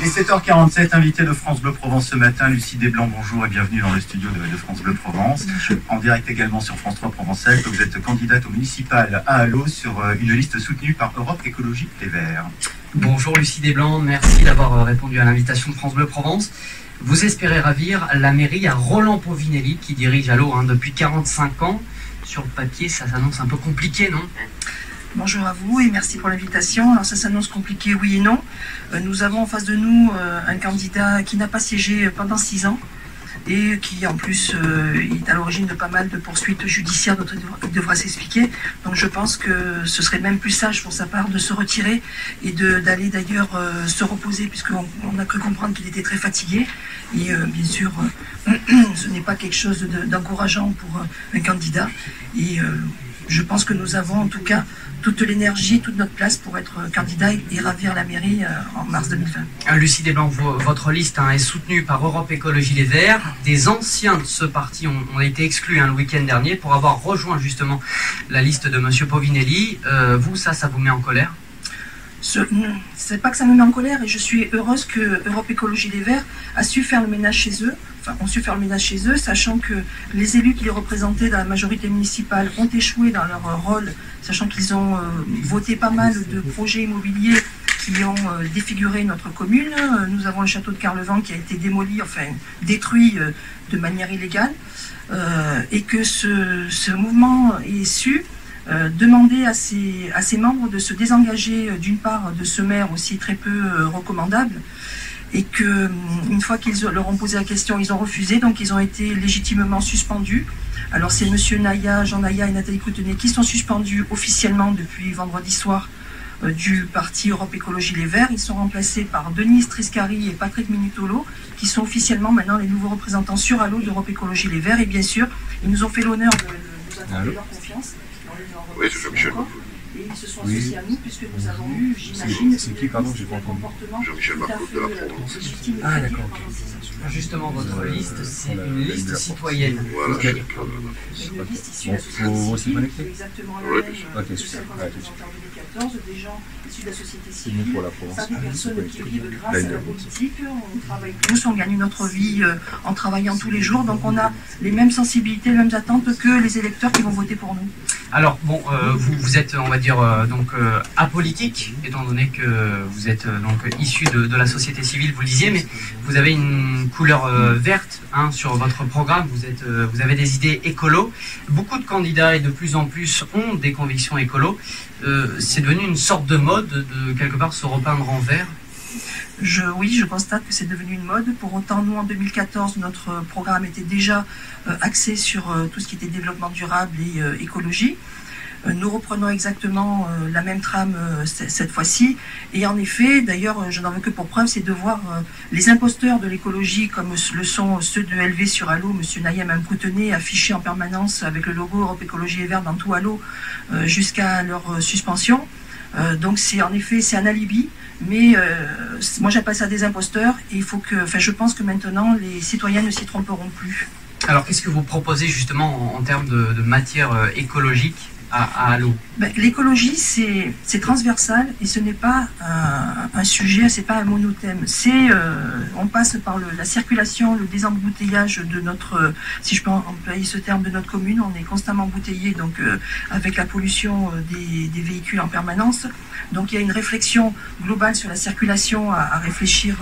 Il est 7h47, invité de France Bleu Provence ce matin, Lucie Desblancs, bonjour et bienvenue dans le studio de France Bleu Provence. En direct également sur France 3 Provence-Alpes, vous êtes candidate au municipal à Allot sur une liste soutenue par Europe Écologie Les Verts. Bonjour Lucie Desblancs, merci d'avoir répondu à l'invitation de France Bleu Provence. Vous espérez ravir la mairie à Roland Povinelli qui dirige Allot depuis 45 ans. Sur le papier, ça s'annonce un peu compliqué, non ? Bonjour à vous et merci pour l'invitation. Alors ça s'annonce compliqué, oui et non. Nous avons en face de nous un candidat qui n'a pas siégé pendant 6 ans et qui en plus est à l'origine de pas mal de poursuites judiciaires dont il devra s'expliquer. Donc je pense que ce serait même plus sage pour sa part de se retirer et d'aller d'ailleurs se reposer, puisqu'on a cru comprendre qu'il était très fatigué. Et bien sûr, ce n'est pas quelque chose d'encourageant pour un candidat. Et je pense que nous avons en tout cas toute l'énergie, toute notre place pour être candidat et ravir la mairie en mars 2020. Lucie Desblancs, votre liste est soutenue par Europe Écologie Les Verts. Des anciens de ce parti ont été exclus le week-end dernier pour avoir rejoint justement la liste de M. Povinelli. Vous, ça vous met en colère ? C'est pas que ça me met en colère, et je suis heureuse que Europe Écologie Les Verts a su faire le ménage chez eux, sachant que les élus qui les représentaient dans la majorité municipale ont échoué dans leur rôle, sachant qu'ils ont voté pas mal de projets immobiliers qui ont défiguré notre commune. Nous avons le château de Carlevent qui a été détruit de manière illégale, et que ce mouvement est su demander à ses membres de se désengager d'une part de ce maire aussi très peu recommandable, et que une fois qu'ils leur ont posé la question, ils ont refusé, donc ils ont été légitimement suspendus. Alors c'est monsieur Naya, Jean Naya et Nathalie Coutenay qui sont suspendus officiellement depuis vendredi soir du parti Europe Écologie Les Verts. Ils sont remplacés par Denise Triscari et Patrick Minutolo, qui sont officiellement maintenant les nouveaux représentants sur Allot d'Europe Écologie Les Verts, et bien sûr ils nous ont fait l'honneur de nous accorder leur confiance. Oui, c'est Jean-Michel. Et ils se sont associés à nous puisque nous avons eu, j'imagine, c'est qui, pardon, j'ai pas entendu. Jean-Michel Marcotte de la Provence. Ah d'accord. Justement, votre liste, c'est une liste citoyenne. Voilà. Une liste issue de l'association civile, exactement la même de celle qu'on a présentée en 2014, des gens issus de la société civile, pas des personnes qui vivent grâce à la politique. On travaille tous, on gagne notre vie en travaillant tous les jours, donc on a les mêmes sensibilités, les mêmes attentes que les électeurs qui vont voter pour nous. Alors bon, vous êtes, on va dire, apolitique, étant donné que vous êtes issu de la société civile, vous le disiez, mais vous avez une couleur verte sur votre programme, vous avez des idées écolo. Beaucoup de candidats et de plus en plus ont des convictions écolo. C'est devenu une sorte de mode de quelque part se repeindre en vert. Oui, je constate que c'est devenu une mode. Pour autant, nous, en 2014, notre programme était déjà axé sur tout ce qui était développement durable et écologie. Nous reprenons exactement la même trame cette fois-ci. Et en effet, d'ailleurs, je n'en veux que pour preuve, c'est de voir les imposteurs de l'écologie, comme le sont ceux de LV sur Allot, M. Naya Mme Coutenay, affichés en permanence avec le logo Europe Écologie Les Verts dans tout Allot, jusqu'à leur suspension. Donc en effet, c'est un alibi. Mais moi j'appelle ça des imposteurs, et je pense que maintenant les citoyens ne s'y tromperont plus. Alors qu'est-ce que vous proposez justement en termes de matière écologique à Allot ? L'écologie c'est transversal, et ce n'est pas un sujet, c'est pas un monothème. On passe par la circulation, le désembouteillage de notre, si je peux employer ce terme, de notre commune. On est constamment embouteillé, donc avec la pollution des véhicules en permanence. Donc il y a une réflexion globale sur la circulation à réfléchir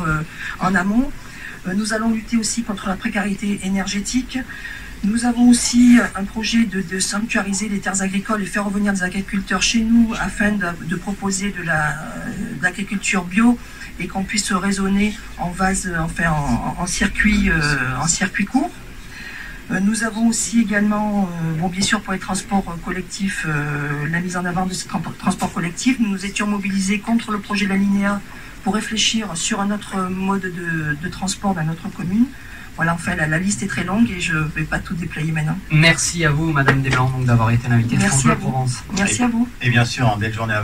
en amont. Nous allons lutter aussi contre la précarité énergétique. Nous avons aussi un projet de sanctuariser les terres agricoles et faire revenir des agriculteurs chez nous afin de proposer de l'agriculture bio, et qu'on puisse raisonner en circuit court. Nous avons aussi également, bien sûr pour les transports collectifs, la mise en avant de ces transports collectifs. Nous nous étions mobilisés contre le projet de l'alinéa pour réfléchir sur un autre mode de transport dans notre commune. Voilà, la liste est très longue et je ne vais pas tout déployer maintenant. Merci à vous, Madame Desblancs, d'avoir été l'invitée de France Bleu Provence. Merci à vous. Et bien sûr, en belle journée à vous.